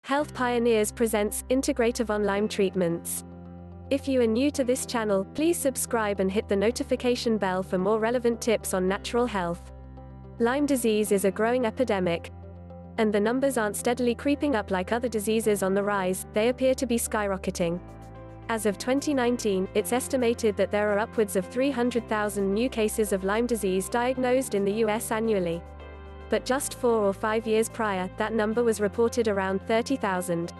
Health Pioneers presents Integrative on Lyme Treatments. If you are new to this channel, please subscribe and hit the notification bell for more relevant tips on natural health. Lyme disease is a growing epidemic, and the numbers aren't steadily creeping up like other diseases on the rise, they appear to be skyrocketing. As of 2019, it's estimated that there are upwards of 300,000 new cases of Lyme disease diagnosed in the US annually. But just 4 or 5 years prior, that number was reported around 30,000.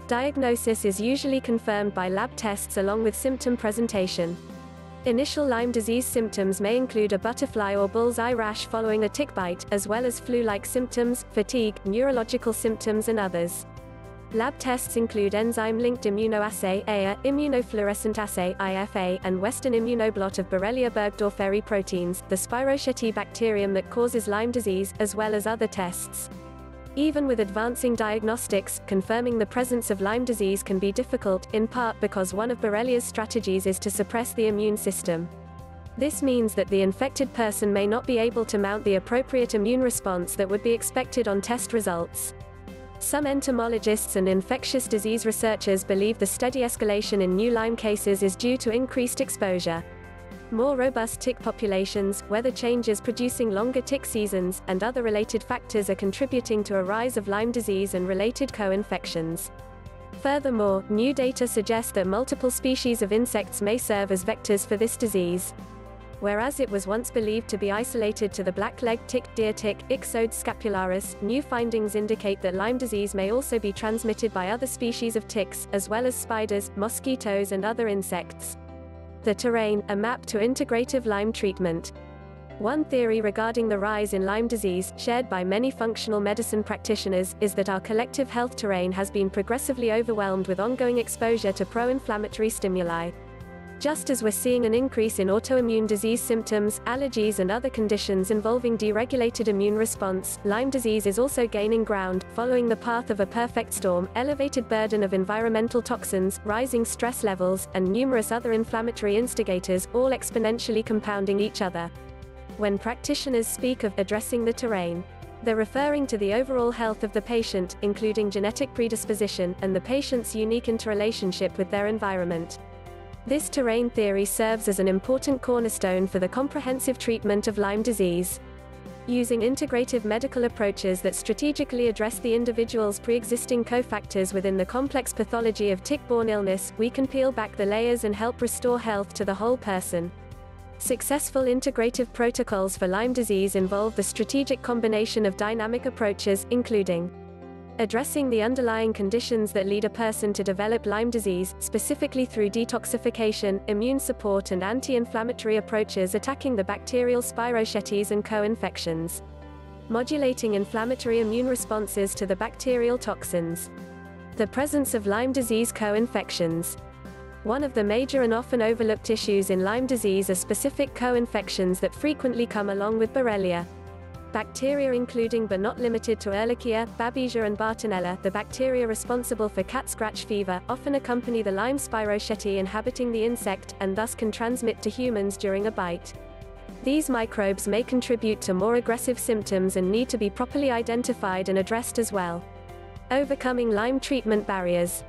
Diagnosis is usually confirmed by lab tests along with symptom presentation. Initial Lyme disease symptoms may include a butterfly or bullseye rash following a tick bite, as well as flu-like symptoms, fatigue, neurological symptoms and others. Lab tests include enzyme-linked immunoassay (EA), immunofluorescent assay (IFA), and Western immunoblot of Borrelia burgdorferi proteins, the spirochetes bacterium that causes Lyme disease, as well as other tests. Even with advancing diagnostics, confirming the presence of Lyme disease can be difficult, in part because one of Borrelia's strategies is to suppress the immune system. This means that the infected person may not be able to mount the appropriate immune response that would be expected on test results. Some entomologists and infectious disease researchers believe the steady escalation in new Lyme cases is due to increased exposure. More robust tick populations, weather changes producing longer tick seasons, and other related factors are contributing to a rise of Lyme disease and related co-infections. Furthermore, new data suggest that multiple species of insects may serve as vectors for this disease. Whereas it was once believed to be isolated to the black-legged tick, deer tick, Ixodes scapularis, new findings indicate that Lyme disease may also be transmitted by other species of ticks, as well as spiders, mosquitoes and other insects. The terrain, a map to integrative Lyme treatment. One theory regarding the rise in Lyme disease, shared by many functional medicine practitioners, is that our collective health terrain has been progressively overwhelmed with ongoing exposure to pro-inflammatory stimuli. Just as we're seeing an increase in autoimmune disease symptoms, allergies and other conditions involving deregulated immune response, Lyme disease is also gaining ground, following the path of a perfect storm: elevated burden of environmental toxins, rising stress levels, and numerous other inflammatory instigators, all exponentially compounding each other. When practitioners speak of addressing the terrain, they're referring to the overall health of the patient, including genetic predisposition, and the patient's unique interrelationship with their environment. This terrain theory serves as an important cornerstone for the comprehensive treatment of Lyme disease. Using integrative medical approaches that strategically address the individual's pre-existing cofactors within the complex pathology of tick-borne illness, we can peel back the layers and help restore health to the whole person. Successful integrative protocols for Lyme disease involve the strategic combination of dynamic approaches, including addressing the underlying conditions that lead a person to develop Lyme disease, specifically through detoxification, immune support and anti-inflammatory approaches attacking the bacterial spirochetes and co-infections. Modulating inflammatory immune responses to the bacterial toxins. The presence of Lyme disease co-infections. One of the major and often overlooked issues in Lyme disease are specific co-infections that frequently come along with Borrelia. Bacteria including but not limited to Ehrlichia, Babesia and Bartonella, the bacteria responsible for cat scratch fever, often accompany the Lyme spirochete inhabiting the insect, and thus can transmit to humans during a bite. These microbes may contribute to more aggressive symptoms and need to be properly identified and addressed as well. Overcoming Lyme treatment barriers.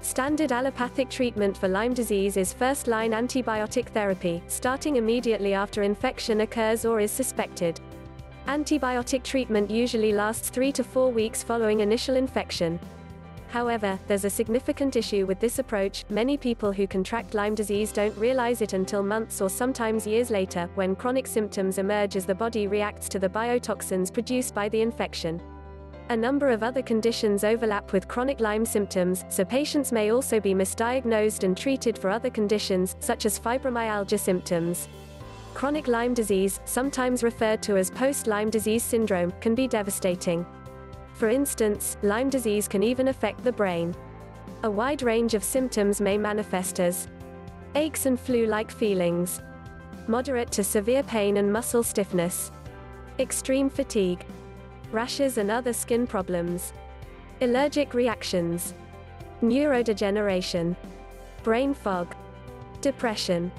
Standard allopathic treatment for Lyme disease is first-line antibiotic therapy, starting immediately after infection occurs or is suspected. Antibiotic treatment usually lasts 3 to 4 weeks following initial infection. However, there's a significant issue with this approach. Many people who contract Lyme disease don't realize it until months or sometimes years later, when chronic symptoms emerge as the body reacts to the biotoxins produced by the infection. A number of other conditions overlap with chronic Lyme symptoms, so patients may also be misdiagnosed and treated for other conditions, such as fibromyalgia symptoms. Chronic Lyme disease, sometimes referred to as post-Lyme disease syndrome, can be devastating. For instance, Lyme disease can even affect the brain. A wide range of symptoms may manifest as aches and flu-like feelings, moderate to severe pain and muscle stiffness, extreme fatigue, rashes and other skin problems, allergic reactions, neurodegeneration, brain fog, depression,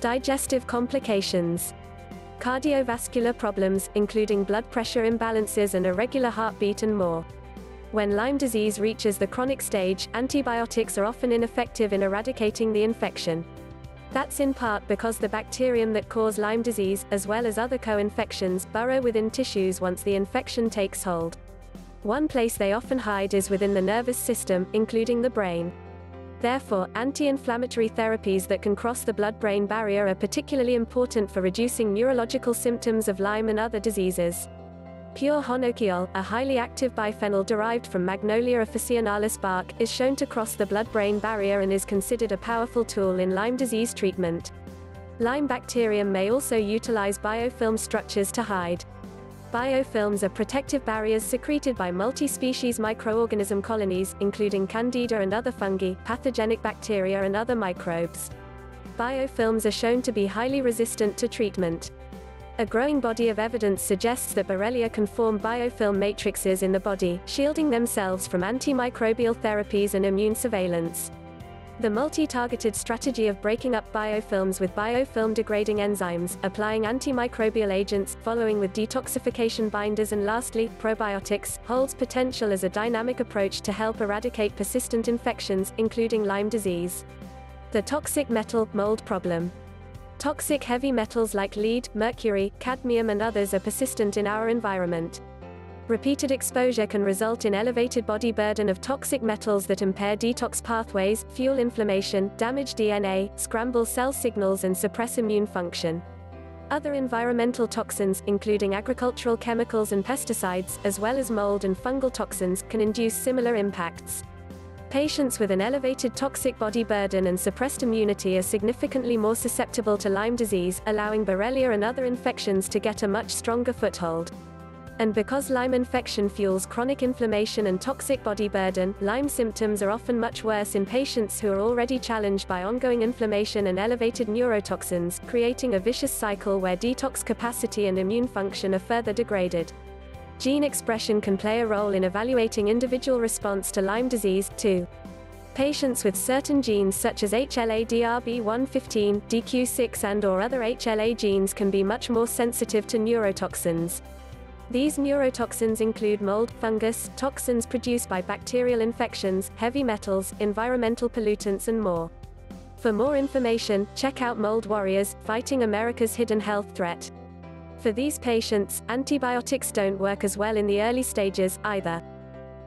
digestive complications, cardiovascular problems, including blood pressure imbalances and irregular heartbeat and more. When Lyme disease reaches the chronic stage, antibiotics are often ineffective in eradicating the infection. That's in part because the bacterium that cause Lyme disease, as well as other co-infections, burrow within tissues once the infection takes hold. One place they often hide is within the nervous system, including the brain. Therefore, anti-inflammatory therapies that can cross the blood-brain barrier are particularly important for reducing neurological symptoms of Lyme and other diseases. Pure honokiol, a highly active biphenyl derived from Magnolia officinalis bark, is shown to cross the blood-brain barrier and is considered a powerful tool in Lyme disease treatment. Lyme bacterium may also utilize biofilm structures to hide. Biofilms are protective barriers secreted by multi-species microorganism colonies, including Candida and other fungi, pathogenic bacteria and other microbes. Biofilms are shown to be highly resistant to treatment. A growing body of evidence suggests that Borrelia can form biofilm matrices in the body, shielding themselves from antimicrobial therapies and immune surveillance. The multi-targeted strategy of breaking up biofilms with biofilm-degrading enzymes, applying antimicrobial agents, following with detoxification binders and lastly, probiotics, holds potential as a dynamic approach to help eradicate persistent infections, including Lyme disease. The toxic metal, mold problem. Toxic heavy metals like lead, mercury, cadmium and others are persistent in our environment. Repeated exposure can result in elevated body burden of toxic metals that impair detox pathways, fuel inflammation, damage DNA, scramble cell signals and suppress immune function. Other environmental toxins, including agricultural chemicals and pesticides, as well as mold and fungal toxins, can induce similar impacts. Patients with an elevated toxic body burden and suppressed immunity are significantly more susceptible to Lyme disease, allowing Borrelia and other infections to get a much stronger foothold. And because Lyme infection fuels chronic inflammation and toxic body burden, Lyme symptoms are often much worse in patients who are already challenged by ongoing inflammation and elevated neurotoxins, creating a vicious cycle where detox capacity and immune function are further degraded. Gene expression can play a role in evaluating individual response to Lyme disease, too. Patients with certain genes such as HLA-DRB115, DQ6 and/or other HLA genes can be much more sensitive to neurotoxins. These neurotoxins include mold, fungus, toxins produced by bacterial infections, heavy metals, environmental pollutants and more. For more information, check out Mold Warriors, Fighting America's Hidden Health Threat. For these patients, antibiotics don't work as well in the early stages, either.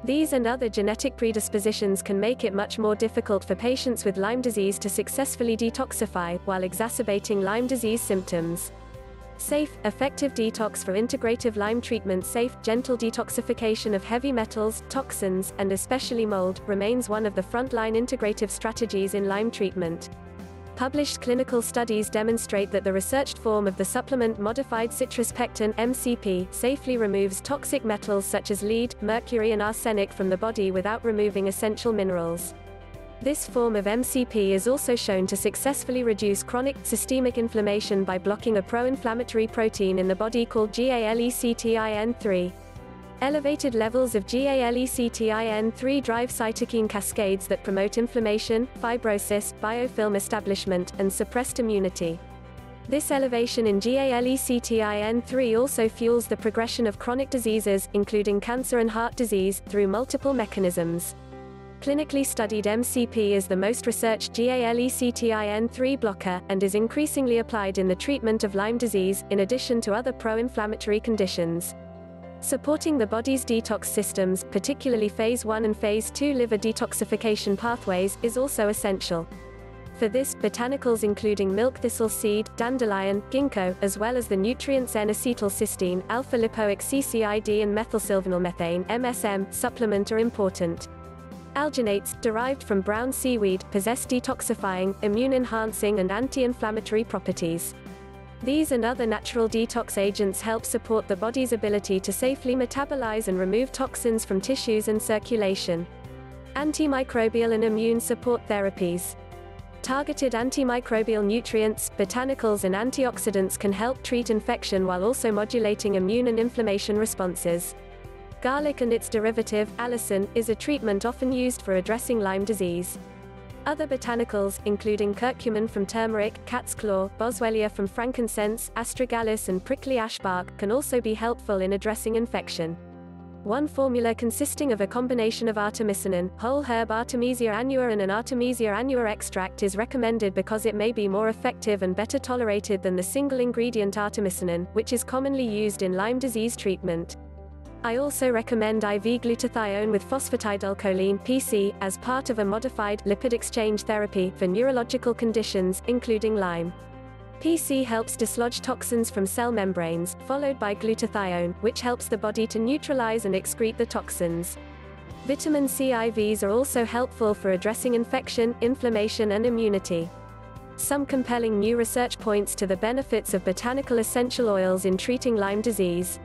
These and other genetic predispositions can make it much more difficult for patients with Lyme disease to successfully detoxify, while exacerbating Lyme disease symptoms. Safe, effective detox for integrative Lyme treatment. Safe, gentle detoxification of heavy metals, toxins, and especially mold, remains one of the frontline integrative strategies in Lyme treatment. Published clinical studies demonstrate that the researched form of the supplement modified citrus pectin (MCP) safely removes toxic metals such as lead, mercury and arsenic from the body without removing essential minerals. This form of MCP is also shown to successfully reduce chronic, systemic inflammation by blocking a pro-inflammatory protein in the body called GALECTIN3. Elevated levels of GALECTIN3 drive cytokine cascades that promote inflammation, fibrosis, biofilm establishment, and suppressed immunity. This elevation in GALECTIN3 also fuels the progression of chronic diseases, including cancer and heart disease, through multiple mechanisms. Clinically studied MCP is the most researched GALECTIN3 blocker, and is increasingly applied in the treatment of Lyme disease, in addition to other pro-inflammatory conditions. Supporting the body's detox systems, particularly Phase 1 and Phase 2 liver detoxification pathways, is also essential. For this, botanicals including milk thistle seed, dandelion, ginkgo, as well as the nutrients N-acetylcysteine, alpha-lipoic CCID and methylsylvanylmethane (MSM) supplement are important. Alginates, derived from brown seaweed, possess detoxifying, immune-enhancing and anti-inflammatory properties. These and other natural detox agents help support the body's ability to safely metabolize and remove toxins from tissues and circulation. Antimicrobial and immune support therapies. Targeted antimicrobial nutrients, botanicals and antioxidants can help treat infection while also modulating immune and inflammation responses. Garlic and its derivative, allicin, is a treatment often used for addressing Lyme disease. Other botanicals, including curcumin from turmeric, cat's claw, boswellia from frankincense, astragalus and prickly ash bark, can also be helpful in addressing infection. One formula consisting of a combination of artemisinin, whole herb Artemisia annua and an Artemisia annua extract is recommended because it may be more effective and better tolerated than the single-ingredient artemisinin, which is commonly used in Lyme disease treatment. I also recommend IV glutathione with phosphatidylcholine (PC) as part of a modified lipid exchange therapy for neurological conditions, including Lyme. PC helps dislodge toxins from cell membranes, followed by glutathione, which helps the body to neutralize and excrete the toxins. Vitamin C IVs are also helpful for addressing infection, inflammation and immunity. Some compelling new research points to the benefits of botanical essential oils in treating Lyme disease.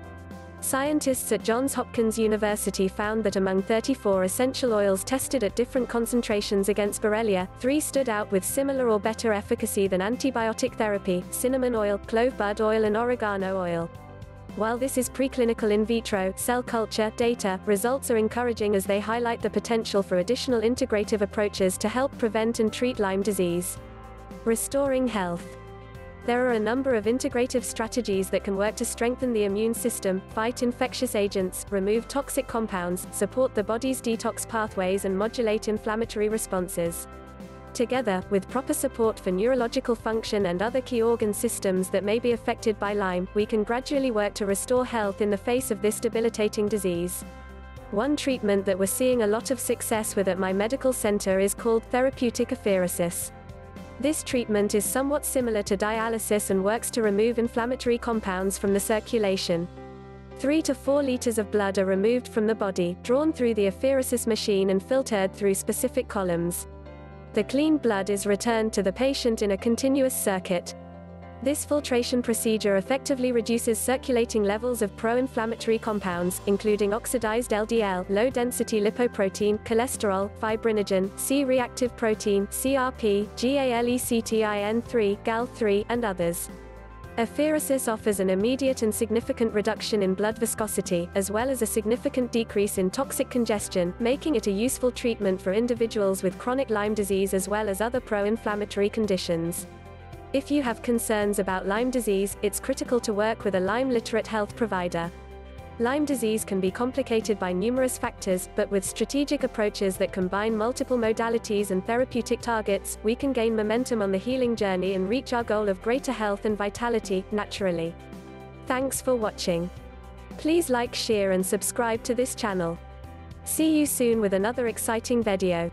Scientists at Johns Hopkins University found that among 34 essential oils tested at different concentrations against Borrelia, 3 stood out with similar or better efficacy than antibiotic therapy: cinnamon oil, clove bud oil and oregano oil. While this is preclinical in vitro cell culture data, results are encouraging as they highlight the potential for additional integrative approaches to help prevent and treat Lyme disease. Restoring health. There are a number of integrative strategies that can work to strengthen the immune system, fight infectious agents, remove toxic compounds, support the body's detox pathways and modulate inflammatory responses. Together, with proper support for neurological function and other key organ systems that may be affected by Lyme, we can gradually work to restore health in the face of this debilitating disease. One treatment that we're seeing a lot of success with at my medical center is called therapeutic apheresis. This treatment is somewhat similar to dialysis and works to remove inflammatory compounds from the circulation. 3 to 4 liters of blood are removed from the body, drawn through the apheresis machine and filtered through specific columns. The clean blood is returned to the patient in a continuous circuit. This filtration procedure effectively reduces circulating levels of pro-inflammatory compounds, including oxidized LDL, low-density lipoprotein, cholesterol, fibrinogen, C-reactive protein, CRP, GALECTIN3, GAL3, and others. Apheresis offers an immediate and significant reduction in blood viscosity, as well as a significant decrease in toxic congestion, making it a useful treatment for individuals with chronic Lyme disease as well as other pro-inflammatory conditions. If you have concerns about Lyme disease, it's critical to work with a Lyme-literate health provider. Lyme disease can be complicated by numerous factors, but with strategic approaches that combine multiple modalities and therapeutic targets, we can gain momentum on the healing journey and reach our goal of greater health and vitality, naturally. Thanks for watching. Please like, share and subscribe to this channel. See you soon with another exciting video.